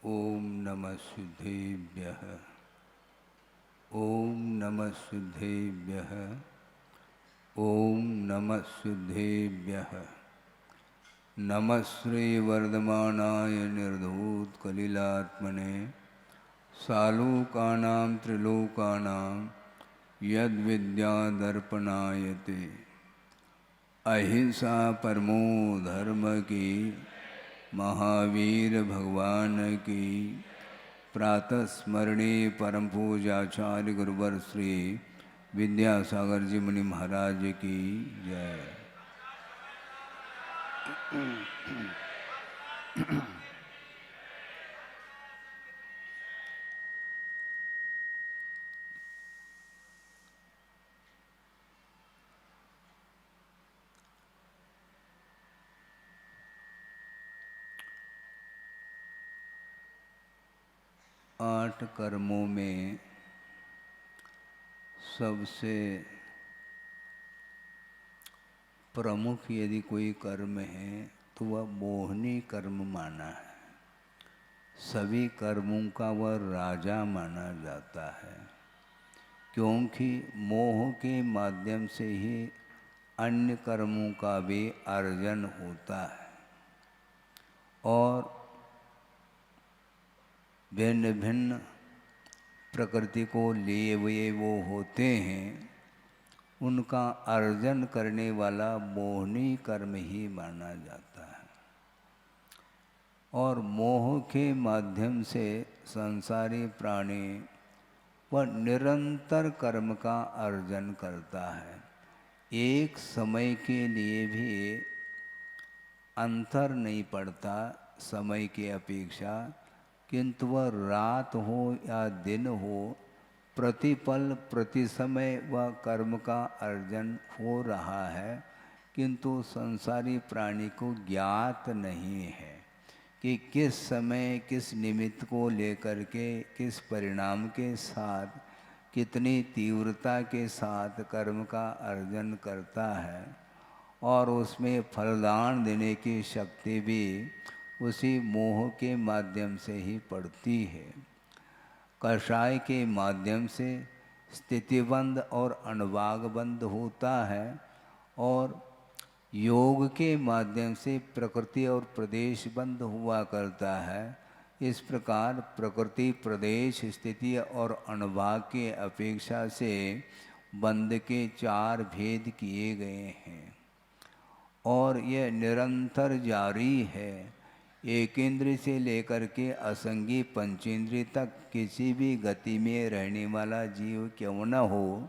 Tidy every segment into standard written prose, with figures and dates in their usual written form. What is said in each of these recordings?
ओम नमः सिद्धेभ्यः। ओम नमः सिद्धेभ्यः। ओम नमः सिद्धेभ्यः। नमः श्री वर्धमानाय निर्धूतकलिलात्मने सालोकानां त्रिलोकानां यद्विद्यादर्पणायते। अहिंसा परमो धर्म की, महावीर भगवान की। प्रातः स्मरणे परम पूजाचार्य गुरुवर श्री विद्यासागर जी मुनि महाराज की जय। 8 कर्मों में सबसे प्रमुख यदि कोई कर्म है तो वह मोहनी कर्म माना है। सभी कर्मों का वह राजा माना जाता है, क्योंकि मोह के माध्यम से ही अन्य कर्मों का भी अर्जन होता है और भिन्न भिन्न प्रकृति को लिए हुए वो होते हैं, उनका अर्जन करने वाला मोहनी कर्म ही माना जाता है। और मोह के माध्यम से संसारी प्राणी वह निरंतर कर्म का अर्जन करता है। एक समय के लिए भी अंतर नहीं पड़ता समय की अपेक्षा, किंतु वह रात हो या दिन हो, प्रतिपल प्रति समय वह कर्म का अर्जन हो रहा है, किंतु संसारी प्राणी को ज्ञात नहीं है कि किस समय किस निमित्त को लेकर के किस परिणाम के साथ कितनी तीव्रता के साथ कर्म का अर्जन करता है। और उसमें फलदान देने की शक्ति भी उसी मोह के माध्यम से ही पड़ती है। कषाय के माध्यम से स्थितिबंध और अणुवागबंध होता है और योग के माध्यम से प्रकृति और प्रदेश बंद हुआ करता है। इस प्रकार प्रकृति, प्रदेश, स्थिति और अणुभाग के अपेक्षा से बंध के 4 भेद किए गए हैं और यह निरंतर जारी है। एक इंद्रिय से लेकर के असंगी पंचेंद्रिय तक किसी भी गति में रहने वाला जीव क्यों न हो,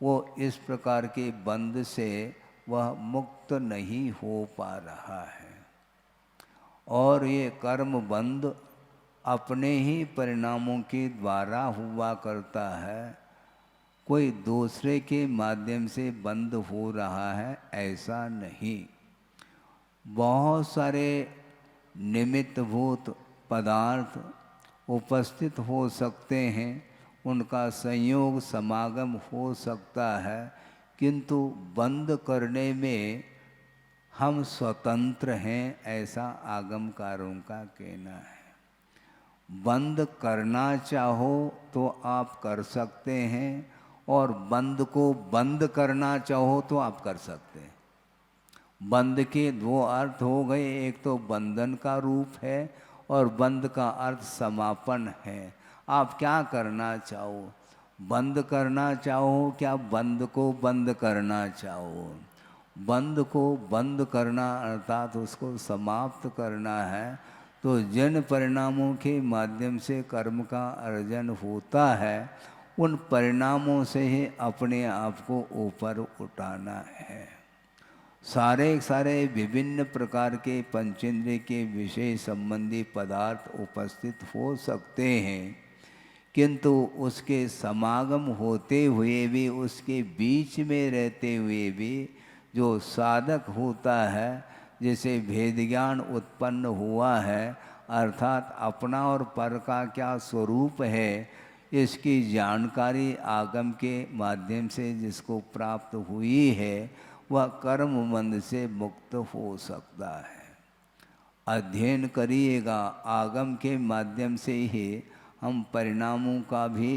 वो इस प्रकार के बंध से वह मुक्त नहीं हो पा रहा है। और ये कर्म बंध अपने ही परिणामों के द्वारा हुआ करता है, कोई दूसरे के माध्यम से बंद हो रहा है ऐसा नहीं। बहुत सारे निमित्तभूत पदार्थ उपस्थित हो सकते हैं, उनका संयोग समागम हो सकता है, किंतु बंद करने में हम स्वतंत्र हैं ऐसा आगमकारों का कहना है। बंद करना चाहो तो आप कर सकते हैं और बंद को बंद करना चाहो तो आप कर सकते हैं। बंद के 2 अर्थ हो गए, एक तो बंधन का रूप है और बंद का अर्थ समापन है। आप क्या करना चाहो, बंद करना चाहो क्या बंद को बंद करना चाहो? बंद को बंद करना अर्थात उसको समाप्त करना है। तो जिन परिणामों के माध्यम से कर्म का अर्जन होता है, उन परिणामों से ही अपने आप को ऊपर उठाना है। सारे विभिन्न प्रकार के पंचेंद्रिय के विषय संबंधी पदार्थ उपस्थित हो सकते हैं, किंतु उसके समागम होते हुए भी, उसके बीच में रहते हुए भी जो साधक होता है, जैसे भेद ज्ञान उत्पन्न हुआ है, अर्थात अपना और पर का क्या स्वरूप है, इसकी जानकारी आगम के माध्यम से जिसको प्राप्त हुई है, वह कर्म बंध से मुक्त हो सकता है। अध्ययन करिएगा, आगम के माध्यम से ही हम परिणामों का भी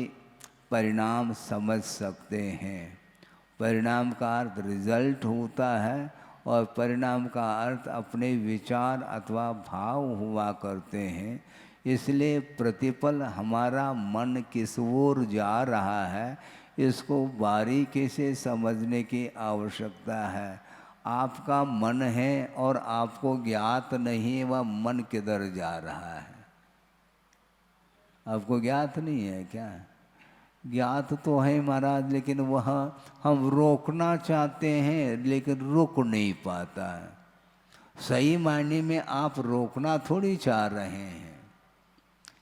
परिणाम समझ सकते हैं। परिणाम का अर्थ रिजल्ट होता है और परिणाम का अर्थ अपने विचार अथवा भाव हुआ करते हैं। इसलिए प्रतिपल हमारा मन किस ओर जा रहा है, इसको बारीकी से समझने की आवश्यकता है। आपका मन है और आपको ज्ञात नहीं वह मन किधर जा रहा है। आपको ज्ञात नहीं है क्या? ज्ञात तो है महाराज, लेकिन वह हम रोकना चाहते हैं लेकिन रुक नहीं पाता है। सही मायने में आप रोकना थोड़ी चाह रहे हैं।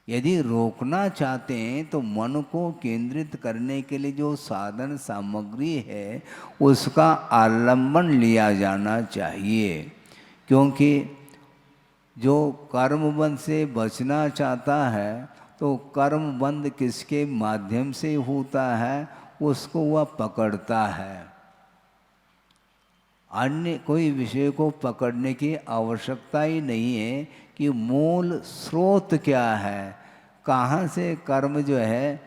यदि रोकना चाहते हैं तो मन को केंद्रित करने के लिए जो साधन सामग्री है उसका आलंबन लिया जाना चाहिए। क्योंकि जो कर्मबंध से बचना चाहता है तो कर्मबंध किसके माध्यम से होता है उसको वह पकड़ता है। अन्य कोई विषय को पकड़ने की आवश्यकता ही नहीं है कि मूल स्रोत क्या है, कहाँ से कर्म जो है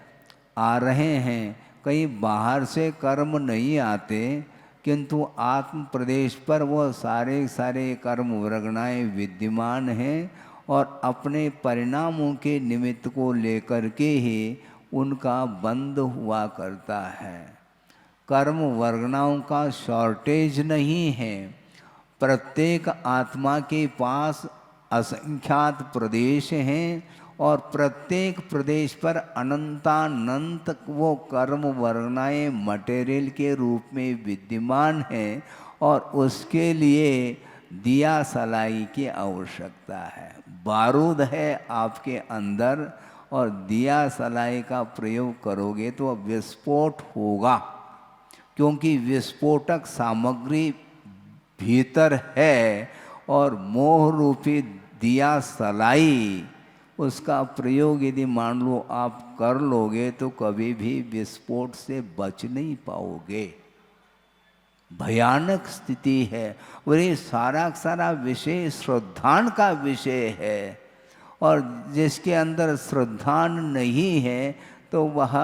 आ रहे हैं। कहीं बाहर से कर्म नहीं आते, किंतु आत्म प्रदेश पर वो सारे सारे कर्म वृगणाएँ विद्यमान हैं और अपने परिणामों के निमित्त को लेकर के ही उनका बंध हुआ करता है। कर्म वर्गणाओं का शॉर्टेज नहीं है। प्रत्येक आत्मा के पास असंख्यात प्रदेश हैं और प्रत्येक प्रदेश पर अनंतानंत वो कर्म वर्गणाएँ मटेरियल के रूप में विद्यमान हैं और उसके लिए दिया सलाई की आवश्यकता है। बारूद है आपके अंदर और दिया सलाई का प्रयोग करोगे तो विस्फोट होगा, क्योंकि विस्फोटक सामग्री भीतर है और मोह रूपी दिया सलाई उसका प्रयोग यदि मान लो आप कर लोगे तो कभी भी विस्फोट से बच नहीं पाओगे। भयानक स्थिति है। और ये सारा विषय श्रद्धान का विषय है और जिसके अंदर श्रद्धान नहीं है तो वह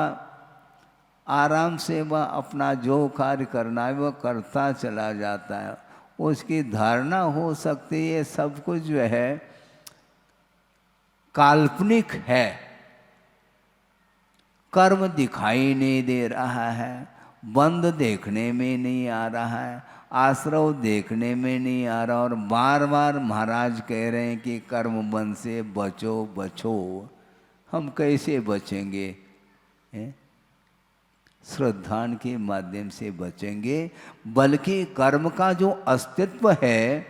आराम से वह अपना जो कार्य करना है वह करता चला जाता है। उसकी धारणा हो सकती है सब कुछ जो है काल्पनिक है, कर्म दिखाई नहीं दे रहा है, बंध देखने में नहीं आ रहा है, आश्रव देखने में नहीं आ रहा और बार बार महाराज कह रहे हैं कि कर्म बंध से बचो बचो। हम कैसे बचेंगे? श्रद्धान के माध्यम से बचेंगे, बल्कि कर्म का जो अस्तित्व है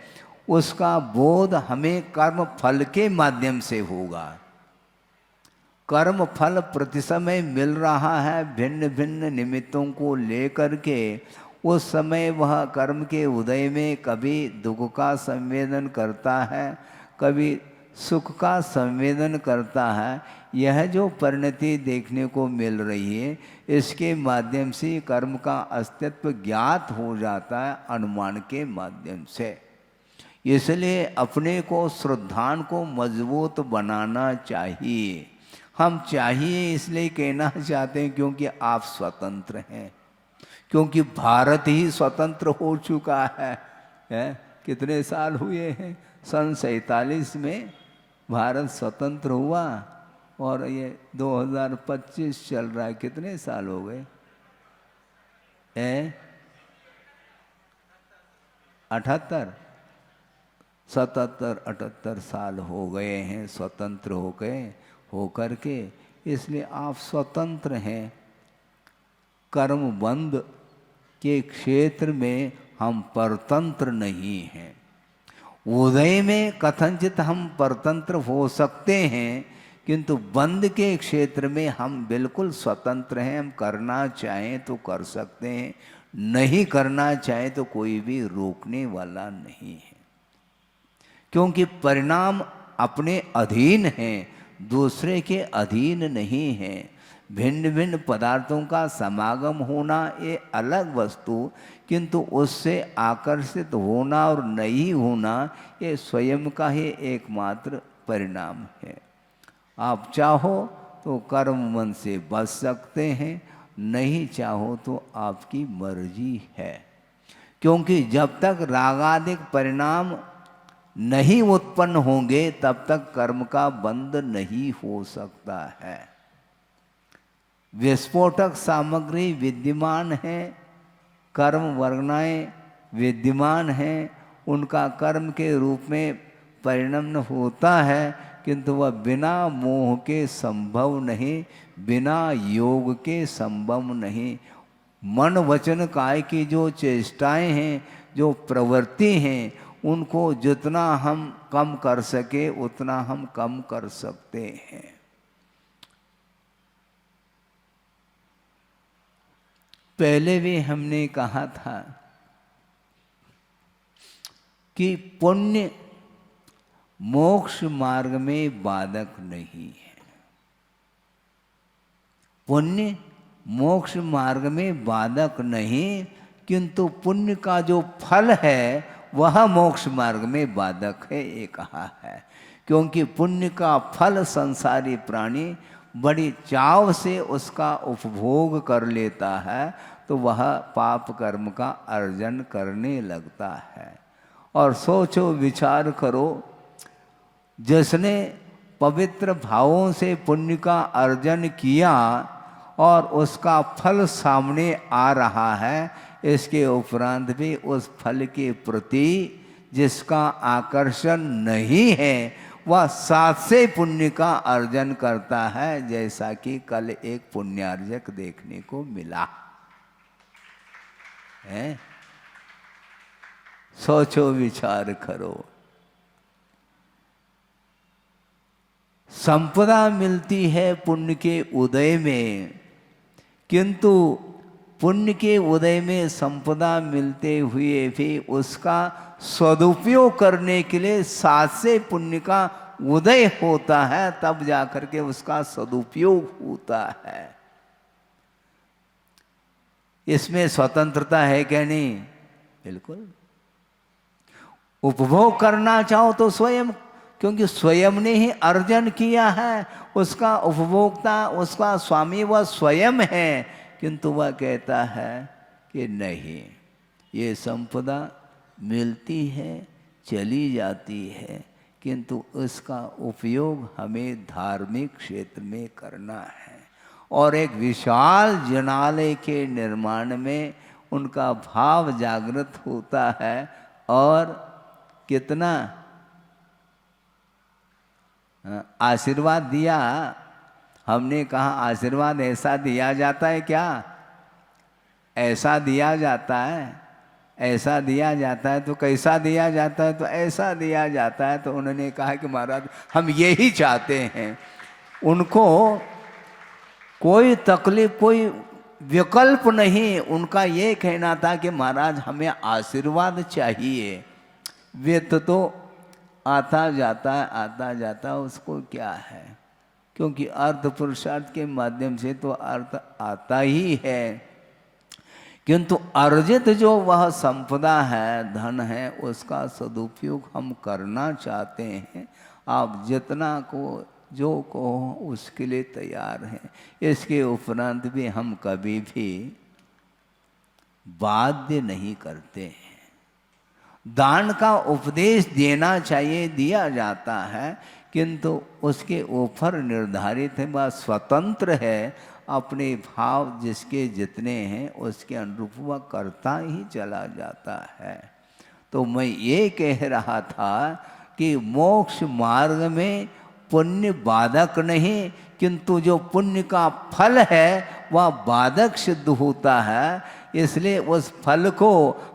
उसका बोध हमें कर्म फल के माध्यम से होगा। कर्म फल प्रति समय मिल रहा है भिन्न भिन्न निमित्तों को लेकर के। उस समय वह कर्म के उदय में कभी दुख का संवेदन करता है, कभी सुख का संवेदन करता है। यह जो परिणति देखने को मिल रही है इसके माध्यम से कर्म का अस्तित्व ज्ञात हो जाता है अनुमान के माध्यम से। इसलिए अपने को श्रद्धान को मजबूत बनाना चाहिए। हम चाहिए इसलिए कहना चाहते हैं क्योंकि आप स्वतंत्र हैं, क्योंकि भारत ही स्वतंत्र हो चुका है। कितने साल हुए हैं? सन 47 में भारत स्वतंत्र हुआ और ये 2025 चल रहा है। कितने साल हो गए? 78 77 78 साल हो गए हैं स्वतंत्र हो करके। इसलिए आप स्वतंत्र हैं। कर्म बंध के क्षेत्र में हम परतंत्र नहीं हैं। उदय में कथनचित हम परतंत्र हो सकते हैं, किंतु बंध के क्षेत्र में हम बिल्कुल स्वतंत्र हैं। हम करना चाहें तो कर सकते हैं, नहीं करना चाहें तो कोई भी रोकने वाला नहीं है। क्योंकि परिणाम अपने अधीन हैं, दूसरे के अधीन नहीं हैं। भिन्न भिन्न पदार्थों का समागम होना ये अलग वस्तु, किंतु उससे आकर्षित होना और नहीं होना ये स्वयं का ही एकमात्र परिणाम है। आप चाहो तो कर्म मन से बच सकते हैं, नहीं चाहो तो आपकी मर्जी है। क्योंकि जब तक रागादिक परिणाम नहीं उत्पन्न होंगे तब तक कर्म का बंध नहीं हो सकता है। विस्फोटक सामग्री विद्यमान है, कर्म वर्गनाएं विद्यमान हैं, उनका कर्म के रूप में परिणमन होता है, किंतु वह बिना मोह के संभव नहीं, बिना योग के संभव नहीं। मन वचन काय की जो चेष्टाएं हैं, जो प्रवृत्ति हैं, उनको जितना हम कम कर सके उतना हम कम कर सकते हैं। पहले भी हमने कहा था कि पुण्य मोक्ष मार्ग में बाधक नहीं है। पुण्य मोक्ष मार्ग में बाधक नहीं, किंतु पुण्य का जो फल है वह मोक्ष मार्ग में बाधक है, ये कहा है। क्योंकि पुण्य का फल संसारी प्राणी बड़ी चाव से उसका उपभोग कर लेता है, तो वह पाप कर्म का अर्जन करने लगता है। और सोचो विचार करो, जिसने पवित्र भावों से पुण्य का अर्जन किया और उसका फल सामने आ रहा है, इसके उपरांत भी उस फल के प्रति जिसका आकर्षण नहीं है वह साथ से पुण्य का अर्जन करता है, जैसा कि कल एक पुण्यार्जक देखने को मिला है। सोचो विचार करो, संपदा मिलती है पुण्य के उदय में, किंतु पुण्य के उदय में संपदा मिलते हुए भी उसका सदुपयोग करने के लिए साथ से पुण्य का उदय होता है, तब जाकर के उसका सदुपयोग होता है। इसमें स्वतंत्रता है क्या? नहीं, बिल्कुल। उपभोग करना चाहो तो स्वयं, क्योंकि स्वयं ने ही अर्जन किया है, उसका उपभोक्ता उसका स्वामी वह स्वयं है, किंतु वह कहता है कि नहीं, ये संपदा मिलती है चली जाती है, किंतु उसका उपयोग हमें धार्मिक क्षेत्र में करना है। और एक विशाल जनालय के निर्माण में उनका भाव जागृत होता है। और कितना आशीर्वाद दिया, हमने कहा आशीर्वाद ऐसा दिया जाता है क्या? ऐसा दिया जाता है, ऐसा दिया जाता है तो कैसा दिया जाता है? तो ऐसा दिया जाता है। तो उन्होंने कहा कि महाराज हम यही चाहते हैं। उनको कोई तकलीफ कोई विकल्प नहीं, उनका ये कहना था कि महाराज हमें आशीर्वाद चाहिए। व्यर्थ तो आता जाता है, आता जाता, उसको क्या है, क्योंकि अर्थ पुरुषार्थ के माध्यम से तो अर्थ आता ही है, किंतु अर्जित जो वह संपदा है, धन है, उसका सदुपयोग हम करना चाहते हैं। आप जितना को जो कहो उसके लिए तैयार हैं। इसके उपरांत भी हम कभी भी बाध्य नहीं करते हैं। दान का उपदेश देना चाहिए, दिया जाता है, किंतु उसके ऊपर निर्धारित है, वह स्वतंत्र है। अपने भाव जिसके जितने हैं उसके अनुरूप वह करता ही चला जाता है। तो मैं ये कह रहा था कि मोक्ष मार्ग में पुण्य बाधक नहीं, किंतु जो पुण्य का फल है वह बाधक सिद्ध होता है। इसलिए उस फल को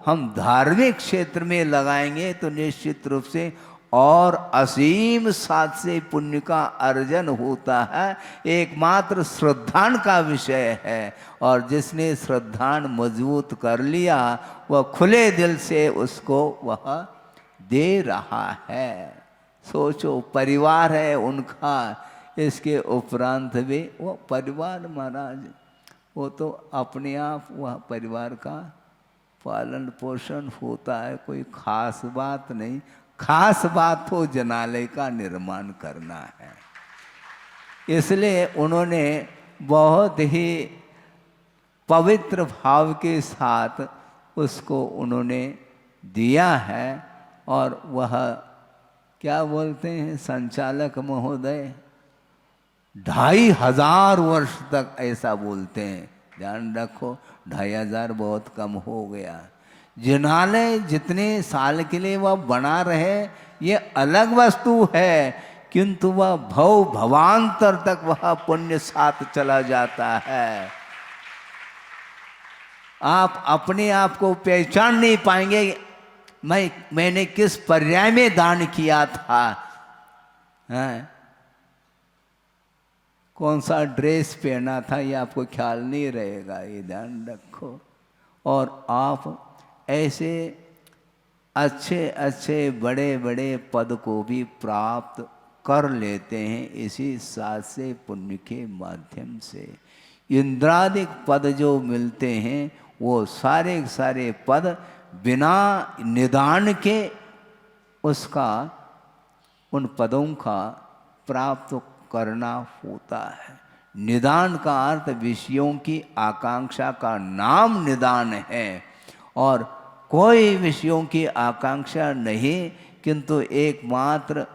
हम धार्मिक क्षेत्र में लगाएंगे तो निश्चित रूप से और असीम साथ से पुण्य का अर्जन होता है। एकमात्र श्रद्धान का विषय है, और जिसने श्रद्धान मजबूत कर लिया वह खुले दिल से उसको वह दे रहा है। सोचो, परिवार है उनका, इसके उपरांत भी वो परिवार महाराज, वो तो अपने आप वह परिवार का पालन पोषण होता है, कोई खास बात नहीं। खास बात तो जनालय का निर्माण करना है। इसलिए उन्होंने बहुत ही पवित्र भाव के साथ उसको उन्होंने दिया है। और वह क्या बोलते हैं संचालक महोदय, 2500 वर्ष तक ऐसा बोलते हैं। ध्यान रखो, 2500 बहुत कम हो गया। जिनालय जितने साल के लिए वह बना रहे ये अलग वस्तु है, किंतु वह भव भवांतर तक वह पुण्य साथ चला जाता है। आप अपने आप को पहचान नहीं पाएंगे, मैंने किस पर्याय में दान किया था, हैं? कौन सा ड्रेस पहना था, ये आपको ख्याल नहीं रहेगा, ये ध्यान रखो। और आप ऐसे अच्छे अच्छे बड़े बड़े पद को भी प्राप्त कर लेते हैं इसी सात से पुण्य के माध्यम से। इंद्रादिक पद जो मिलते हैं वो सारे सारे पद बिना निदान के उसका, उन पदों का प्राप्त करना होता है। निदान का अर्थ विषयों की आकांक्षा का नाम निदान है। और कोई विषयों की आकांक्षा नहीं, किंतु एकमात्र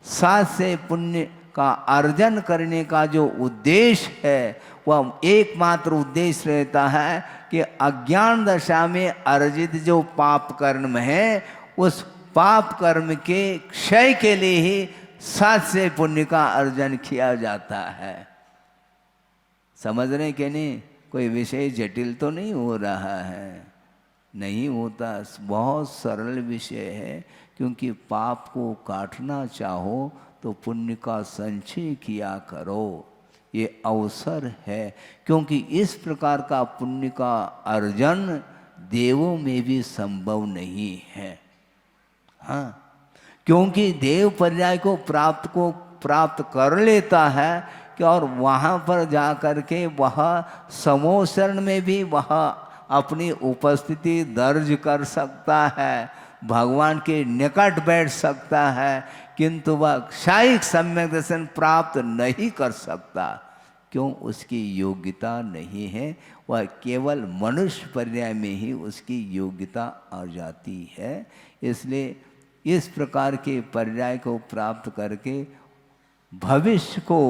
सात से पुण्य का अर्जन करने का जो उद्देश्य है वह एकमात्र उद्देश्य रहता है कि अज्ञान दशा में अर्जित जो पाप कर्म है उस पाप कर्म के क्षय के लिए ही सात से पुण्य का अर्जन किया जाता है। समझ रहे कि नहीं? कोई विषय जटिल तो नहीं हो रहा है, नहीं होता, बहुत सरल विषय है। क्योंकि पाप को काटना चाहो तो पुण्य का संचय किया करो, ये अवसर है। क्योंकि इस प्रकार का पुण्य का अर्जन देवों में भी संभव नहीं है। हाँ, क्योंकि देव पर्याय को प्राप्त कर लेता है कि और वहाँ पर जा कर के वह समोसरण में भी वह अपनी उपस्थिति दर्ज कर सकता है, भगवान के निकट बैठ सकता है, किंतु वह क्षायिक सम्यक दर्शन प्राप्त नहीं कर सकता। क्यों? उसकी योग्यता नहीं है। वह केवल मनुष्य पर्याय में ही उसकी योग्यता आ जाती है। इसलिए इस प्रकार के पर्याय को प्राप्त करके भविष्य को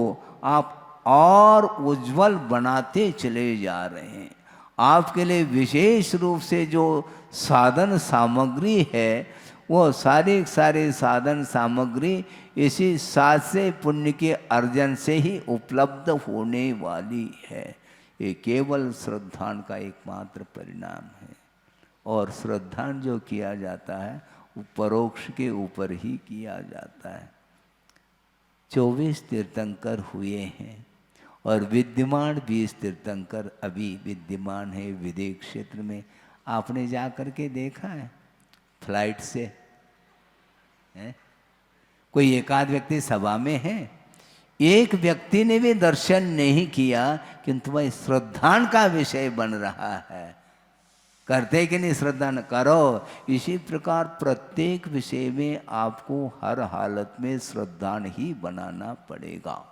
आप और उज्जवल बनाते चले जा रहे हैं। आपके लिए विशेष रूप से जो साधन सामग्री है वो सारे साधन सामग्री इसी सात से पुण्य के अर्जन से ही उपलब्ध होने वाली है। ये केवल श्रद्धान का एकमात्र परिणाम है। और श्रद्धान जो किया जाता है वो परोक्ष के ऊपर ही किया जाता है। 24 तीर्थंकर हुए हैं और विद्यमान 20 तीर्थंकर अभी विद्यमान है विदेश क्षेत्र में। आपने जा कर के देखा है फ्लाइट से? है? कोई एकाध व्यक्ति सभा में है, एक व्यक्ति ने भी दर्शन नहीं किया, किंतु वह श्रद्धान का विषय बन रहा है। करते कि नहीं? श्रद्धा न करो। इसी प्रकार प्रत्येक विषय में आपको हर हालत में श्रद्धान ही बनाना पड़ेगा।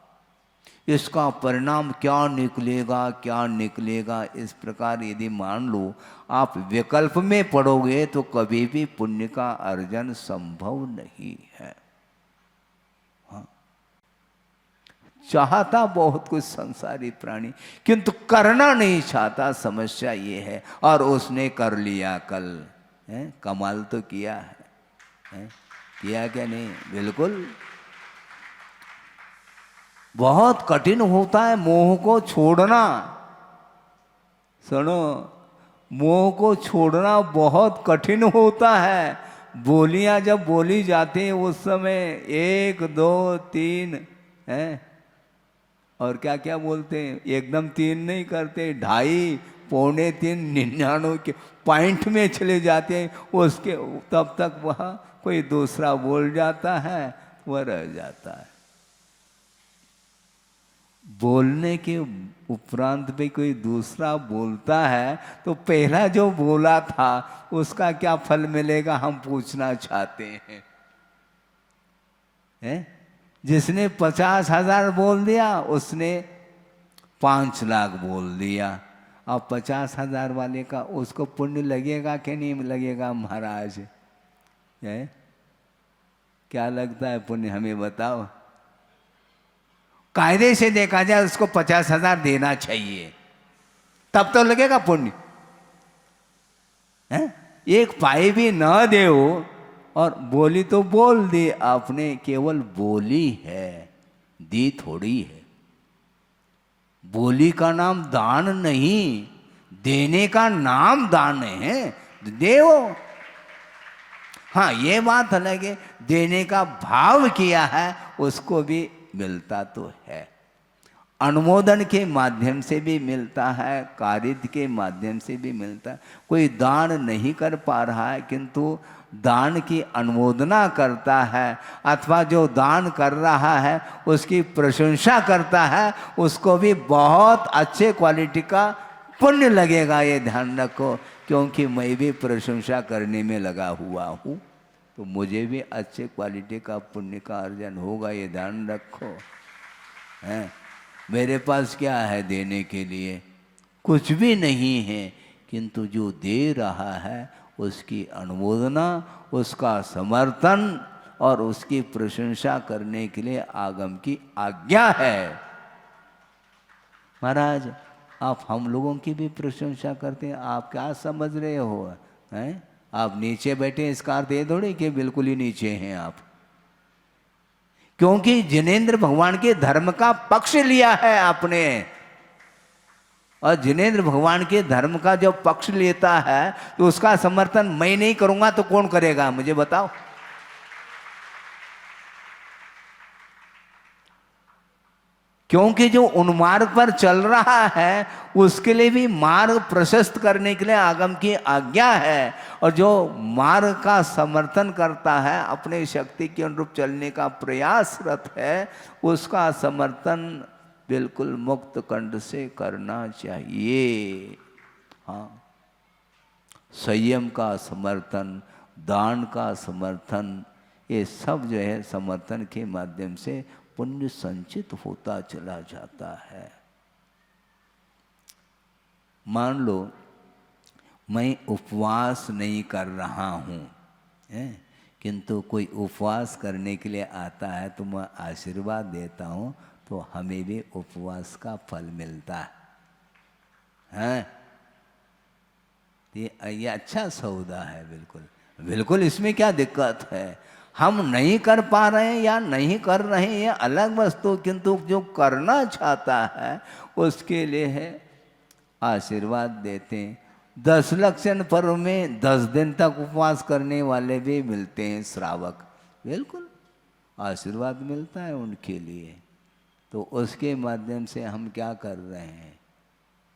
इसका परिणाम क्या निकलेगा इस प्रकार यदि मान लो आप विकल्प में पड़ोगे तो कभी भी पुण्य का अर्जन संभव नहीं है। हाँ, चाहता बहुत कुछ संसारी प्राणी, किंतु करना नहीं चाहता, समस्या ये है। और उसने कर लिया कल, है? कमाल तो किया है? किया क्या नहीं? बिल्कुल। बहुत कठिन होता है मोह को छोड़ना। सुनो, मोह को छोड़ना बहुत कठिन होता है। बोलियां जब बोली जाती हैं उस समय 1 2 3 हैं, और क्या क्या बोलते हैं, एकदम 3 नहीं करते, 2.5 पौने 3 99 के पॉइंट में चले जाते हैं। उसके तब तक वह कोई दूसरा बोल जाता है, वह रह जाता है। बोलने के उपरांत भी कोई दूसरा बोलता है तो पहला जो बोला था उसका क्या फल मिलेगा, हम पूछना चाहते हैं। जिसने 50,000 बोल दिया उसने 5 लाख बोल दिया। अब 50,000 वाले का उसको पुण्य लगेगा कि नहीं लगेगा महाराज? क्या लगता है पुण्य, हमें बताओ। कायदे से देखा जाए उसको 50,000 देना चाहिए, तब तो लगेगा पुण्य। एक पाई भी न दे और बोली तो बोल दी आपने, केवल बोली है, दी थोड़ी है। बोली का नाम दान नहीं, देने का नाम दान है। देव, हाँ ये बात अलग है, देने का भाव किया है उसको भी मिलता तो है। अनुमोदन के माध्यम से भी मिलता है, कारिद के माध्यम से भी मिलता है। कोई दान नहीं कर पा रहा है किंतु दान की अनुमोदना करता है, अथवा जो दान कर रहा है उसकी प्रशंसा करता है, उसको भी बहुत अच्छे क्वालिटी का पुण्य लगेगा, ये ध्यान रखो। क्योंकि मैं भी प्रशंसा करने में लगा हुआ हूँ, तो मुझे भी अच्छे क्वालिटी का पुण्य का अर्जन होगा, ये ध्यान रखो। हैं, मेरे पास क्या है देने के लिए? कुछ भी नहीं है, किंतु जो दे रहा है उसकी अनुमोदना, उसका समर्थन और उसकी प्रशंसा करने के लिए आगम की आज्ञा है। महाराज आप हम लोगों की भी प्रशंसा करते हैं, आप क्या समझ रहे हो? हैं, आप नीचे बैठे इसका अर्थ ये थोड़ी कि बिल्कुल ही नीचे हैं आप। क्योंकि जिनेंद्र भगवान के धर्म का पक्ष लिया है आपने, और जिनेंद्र भगवान के धर्म का जब पक्ष लेता है तो उसका समर्थन मैं नहीं करूंगा तो कौन करेगा, मुझे बताओ। क्योंकि जो उन्मार्ग पर चल रहा है उसके लिए भी मार्ग प्रशस्त करने के लिए आगम की आज्ञा है, और जो मार्ग का समर्थन करता है, अपने शक्ति के अनुरूप चलने का प्रयासरत है, उसका समर्थन बिल्कुल मुक्त कंठ से करना चाहिए। हाँ, संयम का समर्थन, दान का समर्थन, ये सब जो है समर्थन के माध्यम से पुण्य संचित होता चला जाता है। मान लो मैं उपवास नहीं कर रहा हूँ, किंतु कोई उपवास करने के लिए आता है तो मैं आशीर्वाद देता हूँ, तो हमें भी उपवास का फल मिलता है। ये अच्छा सौदा है, बिल्कुल बिल्कुल, इसमें क्या दिक्कत है? हम नहीं कर पा रहे हैं या नहीं कर रहे हैं ये अलग वस्तु, किंतु जो करना चाहता है उसके लिए है आशीर्वाद देते हैं। 10 लक्षण पर्व में 10 दिन तक उपवास करने वाले भी मिलते हैं श्रावक, बिल्कुल आशीर्वाद मिलता है उनके लिए। तो उसके माध्यम से हम क्या कर रहे हैं?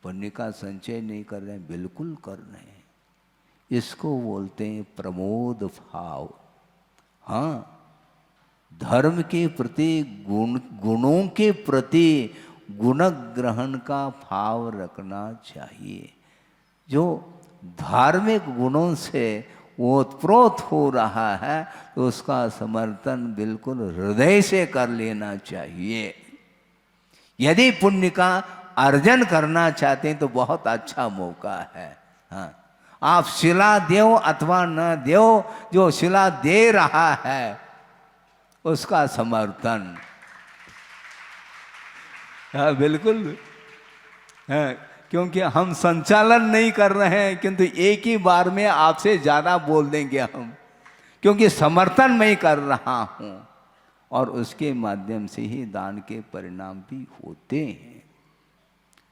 पुण्य का संचय नहीं कर रहे हैं, बिल्कुल कर रहे हैं। इसको बोलते हैं प्रमोद भाव। हाँ, धर्म के प्रति गुणों के प्रति गुण ग्रहण का भाव रखना चाहिए। जो धार्मिक गुणों से ओतप्रोत हो रहा है तो उसका समर्थन बिल्कुल हृदय से कर लेना चाहिए। यदि पुण्य का अर्जन करना चाहते हैं तो बहुत अच्छा मौका है। हाँ, आप शिला देव अथवा न देव, जो शिला दे रहा है उसका समर्थन, हाँ बिल्कुल, हाँ, क्योंकि हम संचालन नहीं कर रहे हैं, किंतु एक ही बार में आपसे ज़्यादा बोल देंगे हम, क्योंकि समर्थन मैं कर रहा हूँ, और उसके माध्यम से ही दान के परिणाम भी होते हैं।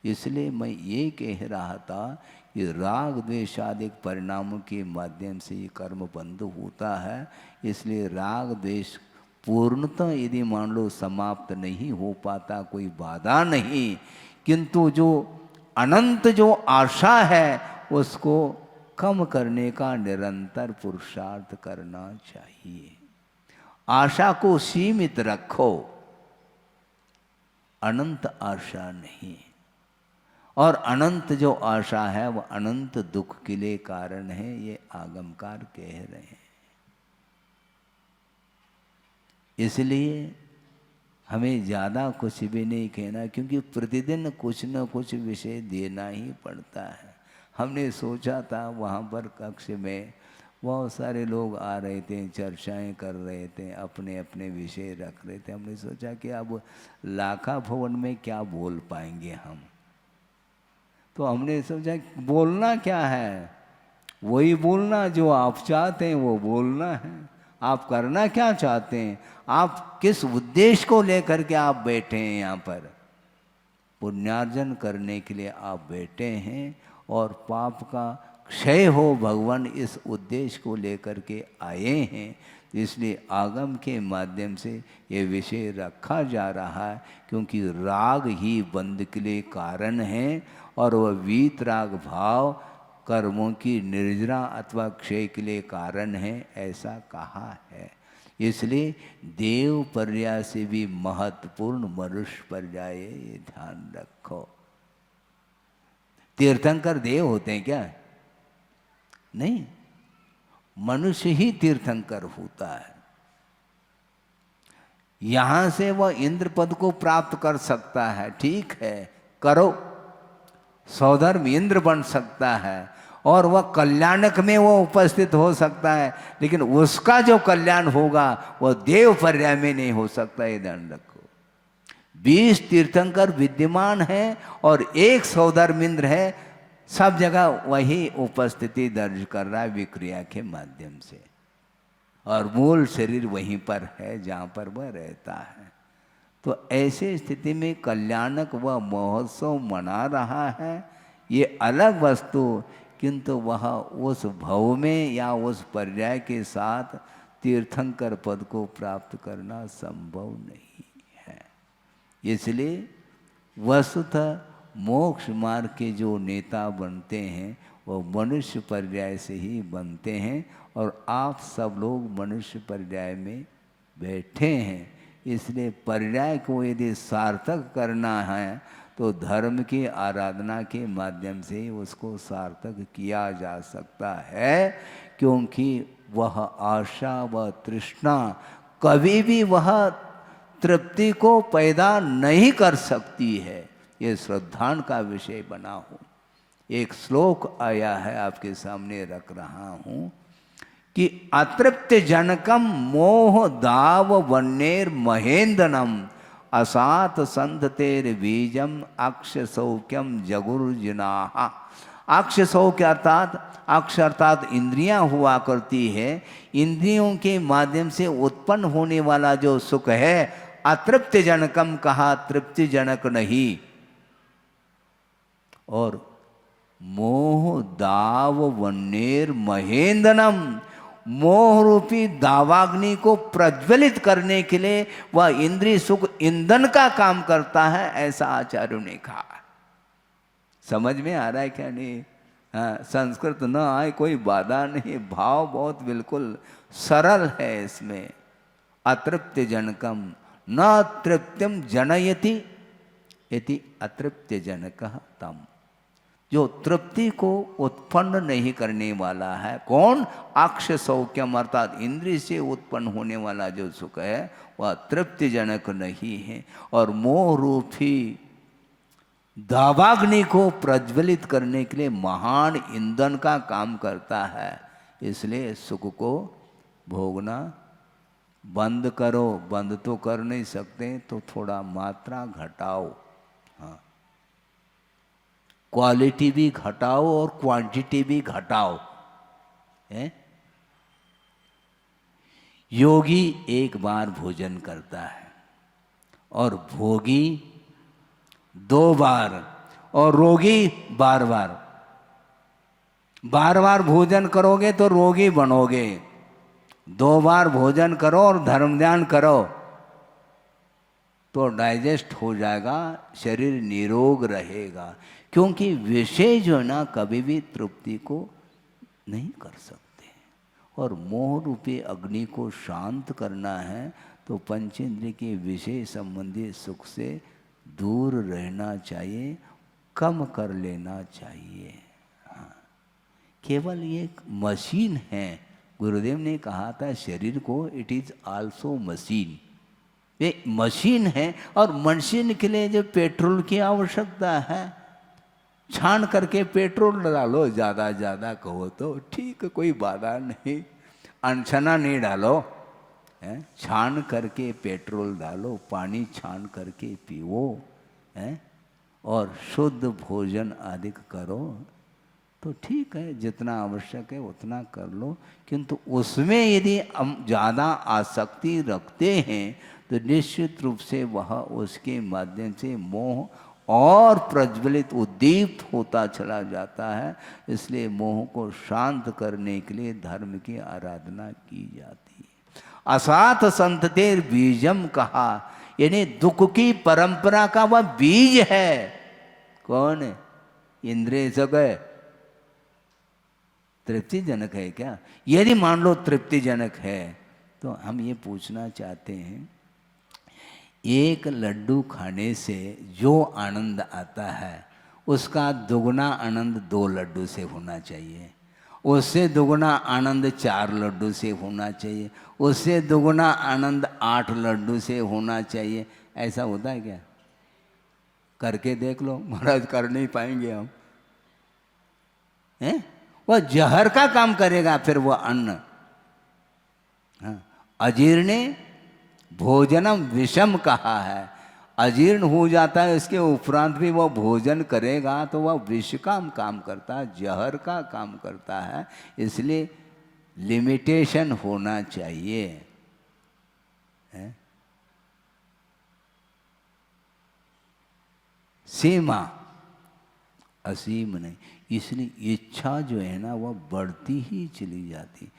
इसलिए मैं ये कह रहा था कि राग द्वेषादिक परिणामों के माध्यम से ये कर्म बंद होता है। इसलिए राग द्वेष पूर्णतः यदि मान लो समाप्त नहीं हो पाता, कोई बाधा नहीं, किंतु जो अनंत जो आशा है उसको कम करने का निरंतर पुरुषार्थ करना चाहिए। आशा को सीमित रखो, अनंत आशा नहीं। और अनंत जो आशा है वह अनंत दुख के लिए कारण है, ये आगमकार कह रहे हैं। इसलिए हमें ज़्यादा कुछ भी नहीं कहना, क्योंकि प्रतिदिन कुछ न कुछ विषय देना ही पड़ता है। हमने सोचा था वहाँ पर कक्ष में बहुत सारे लोग आ रहे थे, चर्चाएं कर रहे थे, अपने अपने विषय रख रहे थे। हमने सोचा कि अब लाखा भवन में क्या बोल पाएंगे हम, तो हमने सोचा बोलना क्या है, वही बोलना जो आप चाहते हैं वो बोलना है। आप करना क्या चाहते हैं, आप किस उद्देश्य को लेकर के आप बैठे हैं यहाँ पर, पुण्यार्जन करने के लिए आप बैठे हैं और पाप का क्षय हो भगवान, इस उद्देश्य को लेकर के आए हैं। इसलिए आगम के माध्यम से ये विषय रखा जा रहा है, क्योंकि राग ही बंध के लिए कारण है और वह वीतराग भाव कर्मों की निर्जरा अथवा क्षय के लिए कारण है, ऐसा कहा है। इसलिए देव पर्याय से भी महत्वपूर्ण मनुष्य पर्याय, ये ध्यान रखो। तीर्थंकर देव होते हैं क्या? नहीं, मनुष्य ही तीर्थंकर होता है। यहां से वह इंद्र पद को प्राप्त कर सकता है, ठीक है, करो, सौधर्म इंद्र बन सकता है और वह कल्याणक में वो उपस्थित हो सकता है, लेकिन उसका जो कल्याण होगा वह देव पर्याय में नहीं हो सकता, ये ध्यान रखो। 20 तीर्थंकर विद्यमान है और एक सौधर्म इंद्र है, सब जगह वही उपस्थिति दर्ज कर रहा है विक्रिया के माध्यम से, और मूल शरीर वहीं पर है जहाँ पर वह रहता है। तो ऐसे स्थिति में कल्याणक वह महोत्सव मना रहा है, ये अलग वस्तु, किंतु वह उस भव में या उस पर्याय के साथ तीर्थंकर पद को प्राप्त करना संभव नहीं है। इसलिए वस्तुतः मोक्ष मार्ग के जो नेता बनते हैं वो मनुष्य पर्याय से ही बनते हैं, और आप सब लोग मनुष्य पर्याय में बैठे हैं। इसलिए पर्याय को यदि सार्थक करना है तो धर्म की आराधना के माध्यम से उसको सार्थक किया जा सकता है, क्योंकि वह आशा व तृष्णा कभी भी वह तृप्ति को पैदा नहीं कर सकती है। ये श्रद्धान का विषय बना हो। एक श्लोक आया है, आपके सामने रख रहा हूँ कि अतृप्त जनकम मोह दाव वन्नेर महेंद्रनम असात संततेर बीजम अक्ष सौख्यम जगुर्जनाहा। अक्ष सौख्य अर्थात अक्ष अर्थात इंद्रियां हुआ करती है, इंद्रियों के माध्यम से उत्पन्न होने वाला जो सुख है अतृप्त जनकम कहा, तृप्ति जनक नहीं। और मोह दाव वन्नेर महेंद्रनम, मोह रूपी दावाग्नि को प्रज्वलित करने के लिए वह इंद्रिय सुख ईंधन का काम करता है, ऐसा आचार्यों ने कहा। समझ में आ रहा है क्या? नहीं, हाँ, संस्कृत न आए कोई बाधा नहीं, भाव बहुत बिल्कुल सरल है इसमें। अतृप्त जनकम न तृप्तिम जनयति इति अतृप्त जनकः तम, जो तृप्ति को उत्पन्न नहीं करने वाला है। कौन? अक्ष सौख्यम अर्थात इंद्रिय से उत्पन्न होने वाला जो सुख है वह तृप्तिजनक नहीं है, और मोह रूपी दावाग्नि को प्रज्वलित करने के लिए महान ईंधन का काम करता है। इसलिए सुख को भोगना बंद करो। बंद तो कर नहीं सकते, तो थोड़ा मात्रा घटाओ, हाँ, क्वालिटी भी घटाओ और क्वांटिटी भी घटाओ। है? योगी एक बार भोजन करता है और भोगी 2 बार और रोगी बार बार। बार बार भोजन करोगे तो रोगी बनोगे, 2 बार भोजन करो और धर्म ध्यान करो तो डाइजेस्ट हो जाएगा, शरीर निरोग रहेगा। क्योंकि विषय जो है ना कभी भी तृप्ति को नहीं कर सकते, और मोह रूपी अग्नि को शांत करना है तो पंचेंद्रिय के विषय संबंधी सुख से दूर रहना चाहिए, कम कर लेना चाहिए। हाँ, केवल ये एक मशीन है। गुरुदेव ने कहा था शरीर को, इट इज आल्सो मशीन। ये मशीन है, और मशीन के लिए जो पेट्रोल की आवश्यकता है, छान करके पेट्रोल डालो, ज़्यादा कहो तो ठीक, कोई बाधा नहीं, अनछना नहीं डालो, है, छान करके पेट्रोल डालो, पानी छान करके पियो, है, और शुद्ध भोजन अधिक करो, तो ठीक है, जितना आवश्यक है उतना कर लो। किंतु उसमें यदि हम ज़्यादा आसक्ति रखते हैं तो निश्चित रूप से वह उसके माध्यम से मोह और प्रज्वलित उद्दीप्त होता चला जाता है। इसलिए मोह को शांत करने के लिए धर्म की आराधना की जाती है। असात संततेर बीजम कहा, यानी दुख की परंपरा का वह बीज है। कौन है? इंद्रिय जगह तृप्तिजनक है क्या? यदि मान लो तृप्तिजनक है तो हम ये पूछना चाहते हैं, एक लड्डू खाने से जो आनंद आता है उसका दुगना आनंद 2 लड्डू से होना चाहिए, उससे दुगना आनंद 4 लड्डू से होना चाहिए, उससे दुगना आनंद 8 लड्डू से होना चाहिए। ऐसा होता है क्या? करके देख लो महाराज, कर नहीं पाएंगे हम, हैं? वह जहर का काम करेगा फिर वह अन्न। हाँ, अजीर्णे भोजनम विषम कहा है। अजीर्ण हो जाता है, इसके उपरांत भी वह भोजन करेगा तो वह विष का काम करता है, जहर का काम करता है। इसलिए लिमिटेशन होना चाहिए, है? सीमा, असीम नहीं। इसलिए इच्छा जो है ना वह बढ़ती ही चली जाती।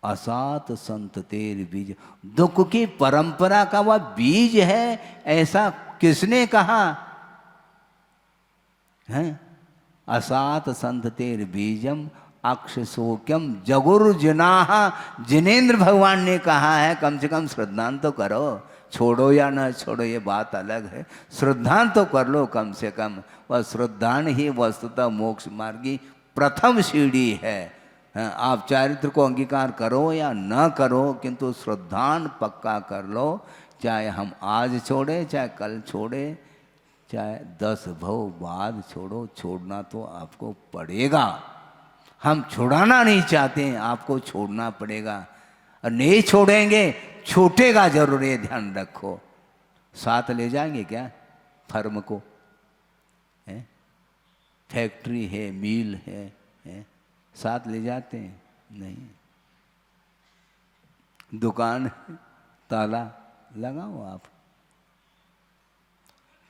असात संततेर बीज, दुख की परंपरा का वह बीज है, ऐसा किसने कहा है? असात संततेर बीजम अक्षशोक्यम जगुर्जुनाः, जिनेन्द्र भगवान ने कहा है कम से कम श्रद्धान तो करो, छोड़ो या ना छोड़ो ये बात अलग है, श्रद्धान तो कर लो कम से कम। वह श्रद्धान ही वस्तुतः मोक्ष मार्गी प्रथम सीढ़ी है। हाँ, आप चारित्र को अंगीकार करो या न करो, किंतु श्रद्धान पक्का कर लो। चाहे हम आज छोड़े, चाहे कल छोड़े, चाहे 10 भव बाद छोड़ो, छोड़ना तो आपको पड़ेगा। हम छुड़ाना नहीं चाहते हैं, आपको छोड़ना पड़ेगा, और नहीं छोड़ेंगे छूटेगा जरूर, ये ध्यान रखो। साथ ले जाएंगे क्या फर्म को? है? फैक्ट्री है, मिल है, साथ ले जाते हैं? नहीं। दुकान ताला लगाओ, आप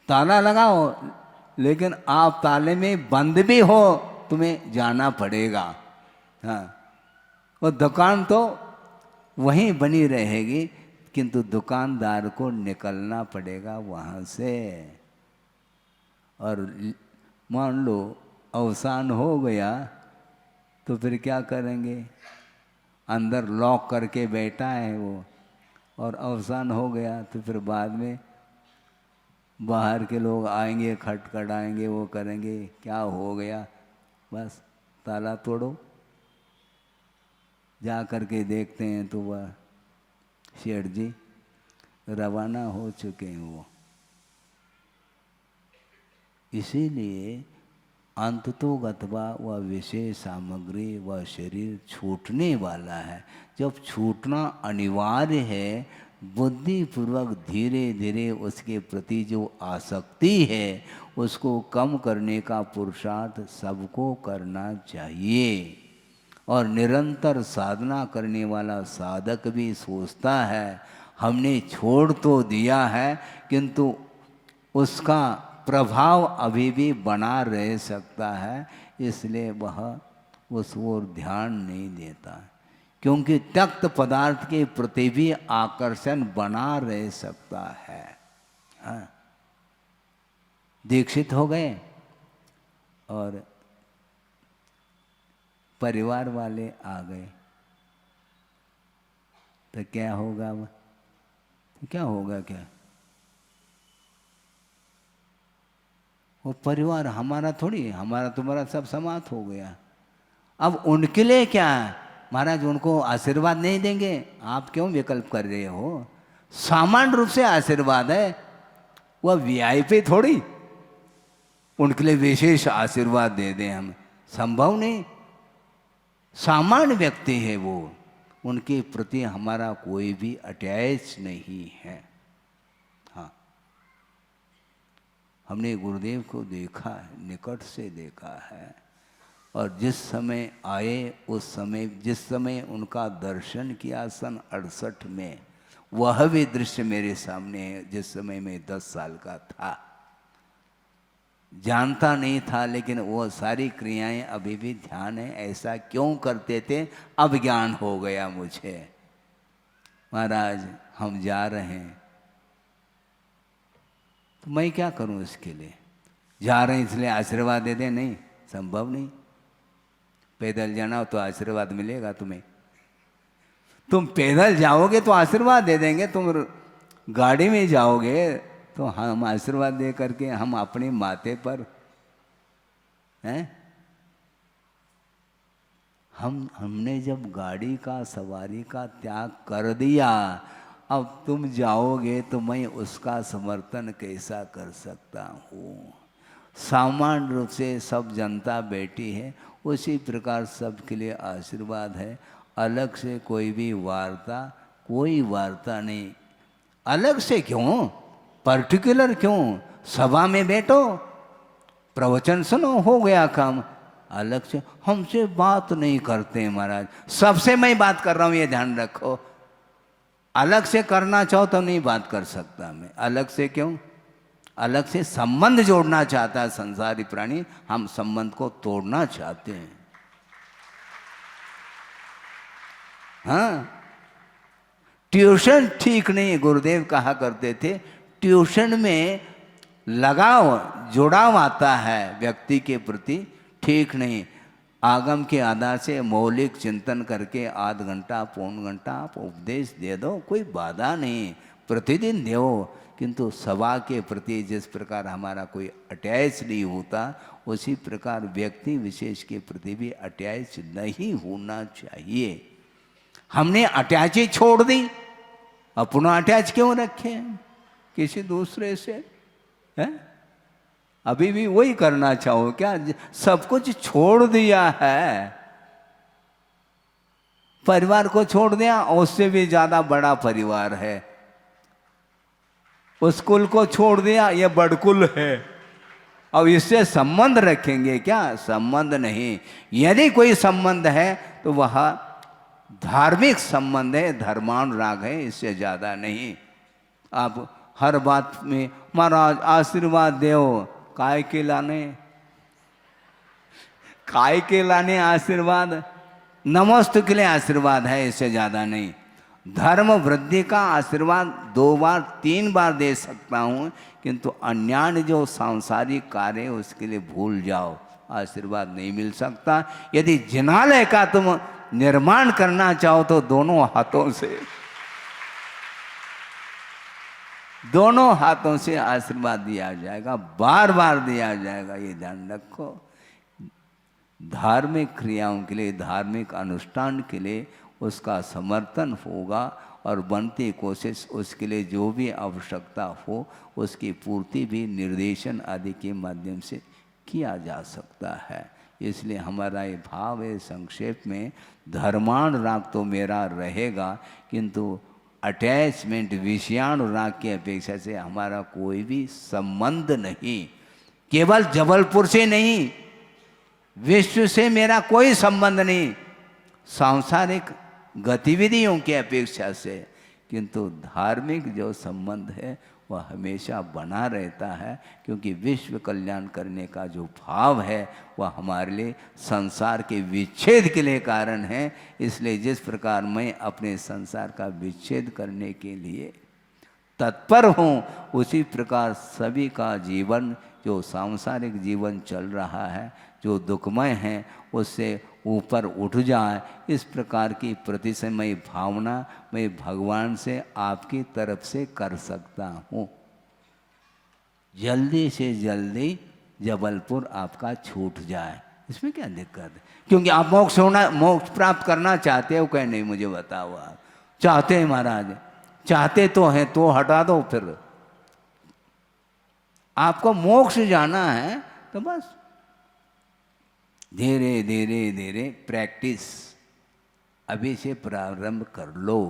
ताला लगाओ, लेकिन आप ताले में बंद भी हो तुम्हें जाना पड़ेगा। हाँ, वो दुकान तो वहीं बनी रहेगी, किंतु दुकानदार को निकलना पड़ेगा वहाँ से। और मान लो अवसान हो गया तो फिर क्या करेंगे? अंदर लॉक करके बैठा है वो, और अवसान हो गया तो फिर बाद में बाहर के लोग आएंगे, खटखटाएंगे, वो करेंगे क्या हो गया, बस ताला तोड़ो। जा करके देखते हैं तो वह शेठ जी रवाना हो चुके हैं वो। इसीलिए अंततोगत्वा वह विशेष सामग्री, वह शरीर छूटने वाला है। जब छूटना अनिवार्य है, बुद्धिपूर्वक धीरे धीरे उसके प्रति जो आसक्ति है उसको कम करने का पुरुषार्थ सबको करना चाहिए। और निरंतर साधना करने वाला साधक भी सोचता है हमने छोड़ तो दिया है, किंतु उसका प्रभाव अभी भी बना रह सकता है, इसलिए वह उस ओर ध्यान नहीं देता, क्योंकि त्यक्त पदार्थ के प्रति भी आकर्षण बना रह सकता है। हाँ, दीक्षित हो गए और परिवार वाले आ गए तो क्या होगा? क्या होगा? क्या वो परिवार हमारा थोड़ी, हमारा तुम्हारा सब समाप्त हो गया। अब उनके लिए क्या है महाराज, उनको आशीर्वाद नहीं देंगे? आप क्यों विकल्प कर रहे हो? सामान्य रूप से आशीर्वाद है, वह वीआईपी थोड़ी उनके लिए विशेष आशीर्वाद दे दें हम, संभव नहीं। सामान्य व्यक्ति है वो, उनके प्रति हमारा कोई भी अटैच नहीं है। हाँ, हमने गुरुदेव को देखा है, निकट से देखा है, और जिस समय आए उस समय, जिस समय उनका दर्शन किया सन 68 में, वह भी दृश्य मेरे सामने है। जिस समय मैं 10 साल का था, जानता नहीं था, लेकिन वो सारी क्रियाएं अभी भी ध्यान है। ऐसा क्यों करते थे, अब ज्ञान हो गया मुझे। महाराज हम जा रहे हैं, तो मैं क्या करूं इसके लिए? जा रहे हैं इसलिए आशीर्वाद दे दें? नहीं, संभव नहीं। पैदल जाना हो तो आशीर्वाद मिलेगा तुम्हें? तुम पैदल जाओगे तो आशीर्वाद दे देंगे, तुम गाड़ी में जाओगे तो हम आशीर्वाद दे करके हम अपने माथे पर हैं। हमने जब गाड़ी का, सवारी का त्याग कर दिया, अब तुम जाओगे तो मैं उसका समर्थन कैसा कर सकता हूँ? सामान्य रूप से सब जनता बैठी है, उसी प्रकार सबके लिए आशीर्वाद है। अलग से कोई भी वार्ता, कोई वार्ता नहीं। अलग से क्यों, पर्टिकुलर क्यों? सभा में बैठो, प्रवचन सुनो, हो गया काम। अलग से हमसे बात नहीं करते महाराज। सबसे मैं बात कर रहा हूँ, ये ध्यान रखो। अलग से करना चाहो तो नहीं बात कर सकता मैं। अलग से क्यों? अलग से संबंध जोड़ना चाहता है संसारी प्राणी, हम संबंध को तोड़ना चाहते हैं। हाँ, ट्यूशन ठीक नहीं। गुरुदेव कहा करते थे, ट्यूशन में लगाव, जुड़ाव आता है व्यक्ति के प्रति, ठीक नहीं। आगम के आधार से मौलिक चिंतन करके आध घंटा, पौन घंटा आप उपदेश दे दो, कोई बाधा नहीं, प्रतिदिन दो। किंतु सभा के प्रति जिस प्रकार हमारा कोई अटैच नहीं होता, उसी प्रकार व्यक्ति विशेष के प्रति भी अटैच नहीं होना चाहिए। हमने अटैच ही छोड़ दी, अपना अटैच क्यों रखे किसी दूसरे से? है अभी भी वही करना चाहो क्या? सब कुछ छोड़ दिया है, परिवार को छोड़ दिया, उससे भी ज्यादा बड़ा परिवार है। उस कुल को छोड़ दिया, ये बड़कुल है। अब इससे संबंध रखेंगे क्या? संबंध नहीं। यदि कोई संबंध है तो वह धार्मिक संबंध है, धर्मानुराग है, इससे ज्यादा नहीं। आप हर बात में महाराज आशीर्वाद दो, काय के लाने, काय के लाने आशीर्वाद? नमस्ते के लिए आशीर्वाद है, इससे ज्यादा नहीं। धर्म वृद्धि का आशीर्वाद 2 बार 3 बार दे सकता हूँ, किंतु अन्यान्य जो सांसारिक कार्य है उसके लिए भूल जाओ, आशीर्वाद नहीं मिल सकता। यदि जिनालय का तुम निर्माण करना चाहो तो दोनों हाथों से आशीर्वाद दिया जाएगा, बार बार दिया जाएगा, ये ध्यान रखो। धार्मिक क्रियाओं के लिए, धार्मिक अनुष्ठान के लिए उसका समर्थन होगा, और बनती कोशिश उसके लिए जो भी आवश्यकता हो उसकी पूर्ति भी निर्देशन आदि के माध्यम से किया जा सकता है। इसलिए हमारा ये भाव है, संक्षेप में, धर्मानुराग तो मेरा रहेगा, किंतु अटैचमेंट, विषयानुराग की अपेक्षा से हमारा कोई भी संबंध नहीं। केवल जबलपुर से नहीं, विश्व से मेरा कोई संबंध नहीं, सांसारिक गतिविधियों की अपेक्षा से, किंतु धार्मिक जो संबंध है वह हमेशा बना रहता है, क्योंकि विश्व कल्याण करने का जो भाव है वह हमारे लिए संसार के विच्छेद के लिए कारण है। इसलिए जिस प्रकार मैं अपने संसार का विच्छेद करने के लिए तत्पर हूँ, उसी प्रकार सभी का जीवन, जो सांसारिक जीवन चल रहा है, जो दुखमय है, उससे ऊपर उठ जाए, इस प्रकार की प्रतिसमय भावना मैं भगवान से, आपकी तरफ से कर सकता हूँ। जल्दी से जल्दी जबलपुर आपका छूट जाए, इसमें क्या दिक्कत है? क्योंकि आप मोक्ष प्राप्त करना चाहते हो, कहीं नहीं मुझे बताओ। आप चाहते हैं महाराज, चाहते तो हैं तो हटा दो। फिर आपको मोक्ष जाना है तो बस धीरे धीरे धीरे प्रैक्टिस अभी से प्रारंभ कर लो,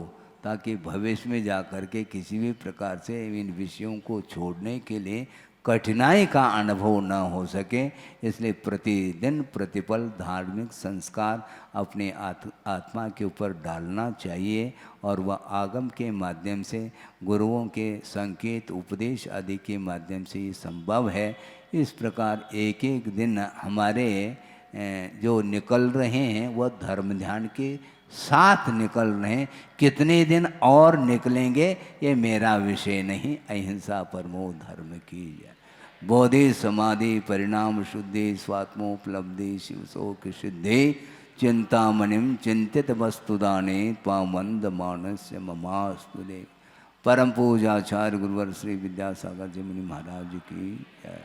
ताकि भविष्य में जाकर के किसी भी प्रकार से इन विषयों को छोड़ने के लिए कठिनाई का अनुभव न हो सके। इसलिए प्रतिदिन प्रतिपल धार्मिक संस्कार अपने आत्मा के ऊपर डालना चाहिए, और वह आगम के माध्यम से, गुरुओं के संकेत उपदेश आदि के माध्यम से ये संभव है। इस प्रकार एक एक दिन हमारे जो निकल रहे हैं वह धर्म ध्यान के साथ निकल रहे हैं। कितने दिन और निकलेंगे ये मेरा विषय नहीं। अहिंसा परमो धर्म की जय। बोधि समाधि परिणाम शुद्धि स्वात्मोपलब्धि शिव शोक सिद्धि चिंतामणिम चिंतित वस्तुदाने त्वामंद मानस्य ममास्तुदे। परम पूजाचार्य गुरुवर श्री विद्यासागर जी मुनि महाराज की जय।